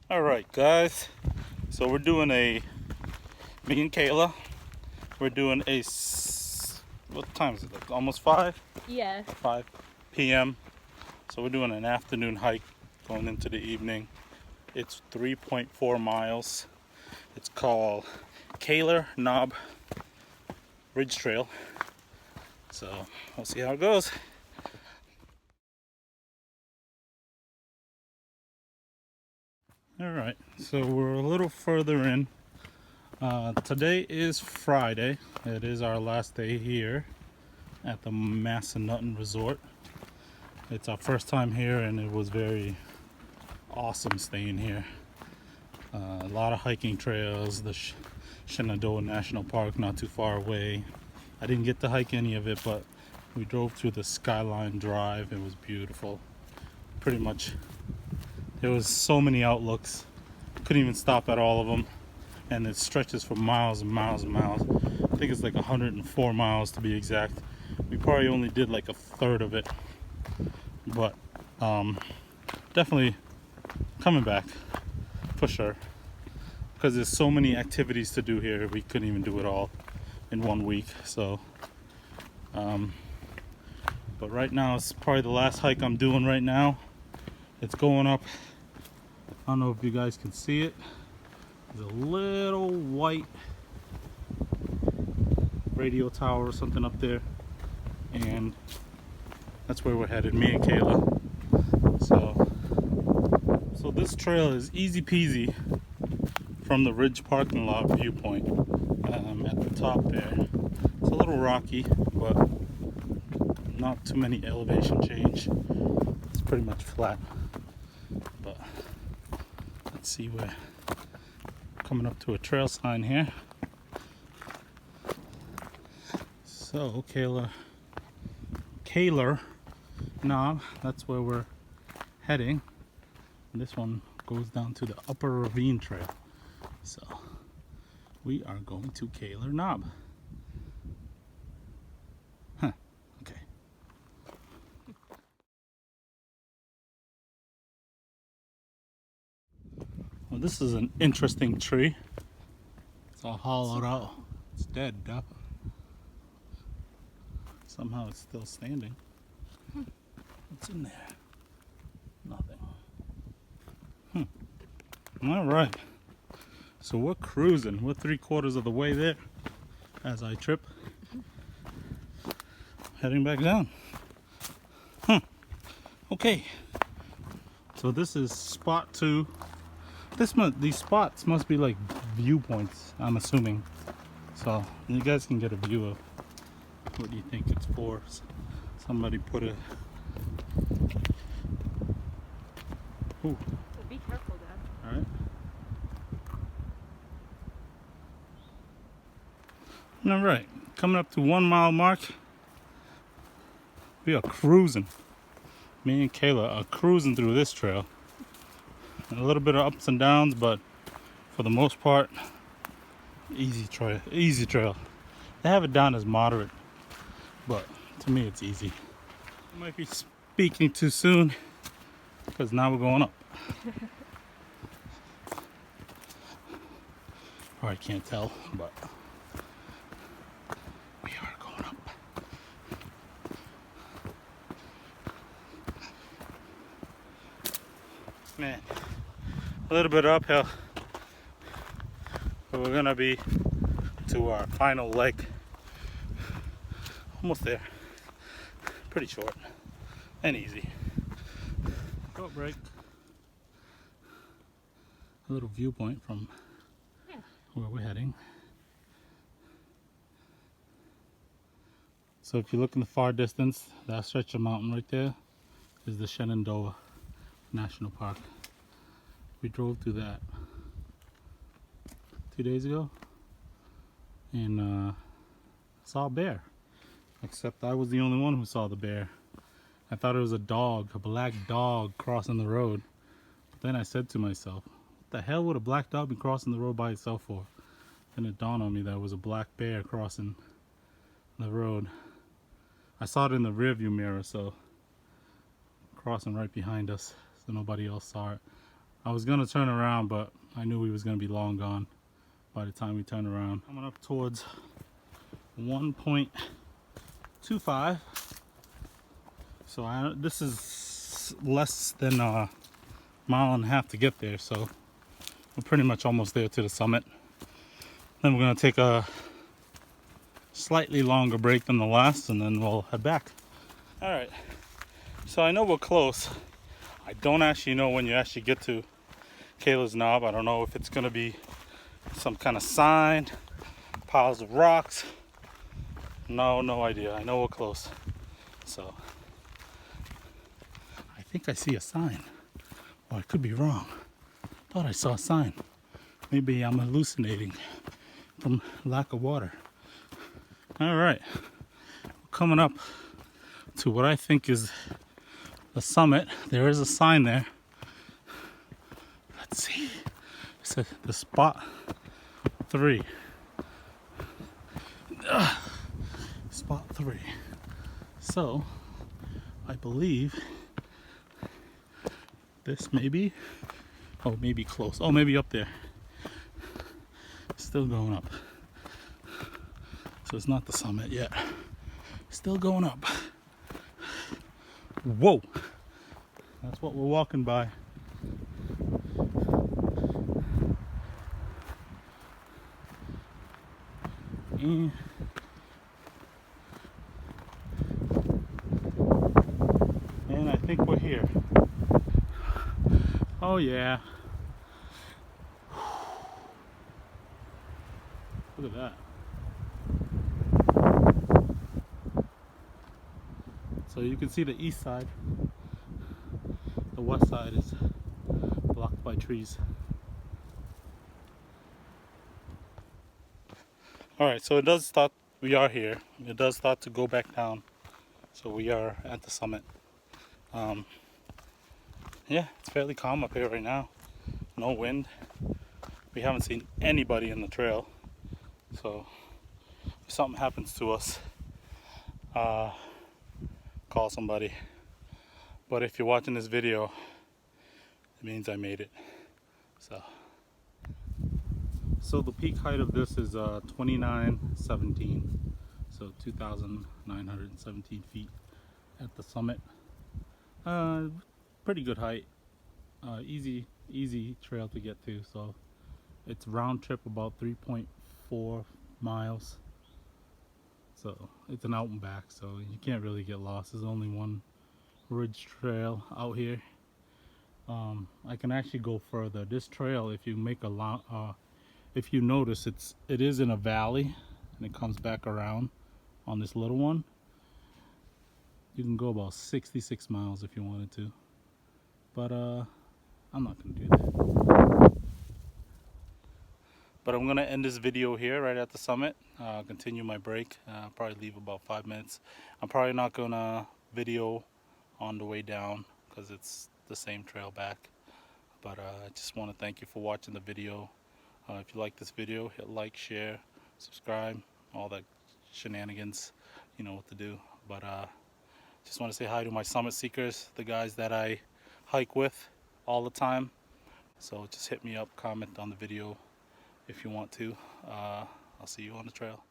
All right, guys. So we're doing me and Kayla, we're doing what time is it? Like almost 5? Yeah. 5 p.m. So we're doing an afternoon hike going into the evening. It's 3.4 miles. It's called Kaylor Knob Ridge Trail. So we'll see how it goes. All right, so we're a little further in. Today is Friday. It is our last day here at the Massanutten Resort. It's our first time here, and it was very awesome staying here. A lot of hiking trails, the Shenandoah National Park not too far away. I didn't get to hike any of it, but we drove through the Skyline Drive. It was beautiful. Pretty much, there was so many outlooks. Couldn't even stop at all of them. And it stretches for miles and miles and miles. I think it's like 104 miles to be exact. We probably only did like a third of it, but definitely coming back for sure, because there's so many activities to do here. We couldn't even do it all in 1 week. So but right now it's probably the last hike I'm doing right now. It's going up, I don't know if you guys can see it, there's a little white radio tower or something up there, and that's where we're headed, me and Kayla. So this trail is easy peasy from the Ridge parking lot viewpoint. At the top there, it's a little rocky, but not too many elevation change. It's pretty much flat. But let's see, we're coming up to a trail sign here. So Kaylor Knob, that's where we're heading. And this one goes down to the Upper Ravine Trail. So we are going to Kaylor Knob. Okay. Well, this is an interesting tree. It's all hollowed out. It's dead, though. Somehow it's still standing. What's in there? Nothing. All right. So we're cruising. We're 3/4 of the way there as I trip. Heading back down. Okay. So this is spot 2. These spots must be like viewpoints, I'm assuming. So you guys can get a view of what do you think it's for. Somebody put a... Ooh. Well, be careful, Dad. Alright. Alright, coming up to 1 mile mark. We are cruising. Me and Kayla are cruising through this trail. A little bit of ups and downs, but for the most part, easy trail. They have it down as moderate, but to me it's easy. I might be speaking too soon, because now we're going up. Or I can't tell, but we are going up. Man, a little bit uphill, but we're gonna be to our final leg. Almost there. Pretty short and easy. Short break. A little viewpoint from where we're heading. So if you look in the far distance, that stretch of mountain right there is the Shenandoah National Park. We drove through that 2 days ago and saw a bear. Except I was the only one who saw the bear. I thought it was a dog, a black dog crossing the road. But then I said to myself, what the hell would a black dog be crossing the road by itself for? Then it dawned on me that it was a black bear crossing the road. I saw it in the rearview mirror, so crossing right behind us, so nobody else saw it. I was gonna turn around, but I knew we was gonna be long gone by the time we turned around. Coming up towards 1.25. So this is less than a mile and a half to get there. So we're pretty much almost there to the summit. Then we're gonna take a slightly longer break than the last, and then we'll head back. All right. So I know we're close. I don't actually know when you actually get to Kaylors Knob. I don't know if it's gonna be some kind of sign, piles of rocks. No idea. I know we're close. So I think I see a sign. Or I could be wrong. Thought I saw a sign. Maybe I'm hallucinating from lack of water. All right. We're coming up to what I think is the summit. There is a sign there. Let's see. It says the spot 3. Spot 3. So I believe this maybe, oh, maybe close. Oh, maybe up there. Still going up. So it's not the summit yet. Still going up. Whoa. That's what we're walking by. And I think we're here. Oh yeah. Look at that. So you can see the east side. The west side is blocked by trees. Alright, so it does start, we are here. It does start to go back down. So we are at the summit. Yeah, it's fairly calm up here right now. No wind. We haven't seen anybody in the trail. So if something happens to us, call somebody. But if you're watching this video, it means I made it. So the peak height of this is 2917. So 2,917 feet at the summit. Pretty good height. Easy trail to get to. So it's round trip about 3.4 miles. So it's an out and back, so you can't really get lost. There's only one ridge trail out here. I can actually go further. This trail, if you make a if you notice, it is in a valley and it comes back around on this little one. You can go about 66 miles if you wanted to, but I'm not gonna do that. But I'm gonna end this video here right at the summit. Continue my break. Probably leave about 5 minutes. I'm probably not gonna video on the way down because it's the same trail back. But I just want to thank you for watching the video. If you like this video, hit like, share, subscribe, all that shenanigans. You know what to do. But just want to say hi to my summit seekers, the guys that I hike with all the time. So just hit me up, comment on the video if you want to. I'll see you on the trail.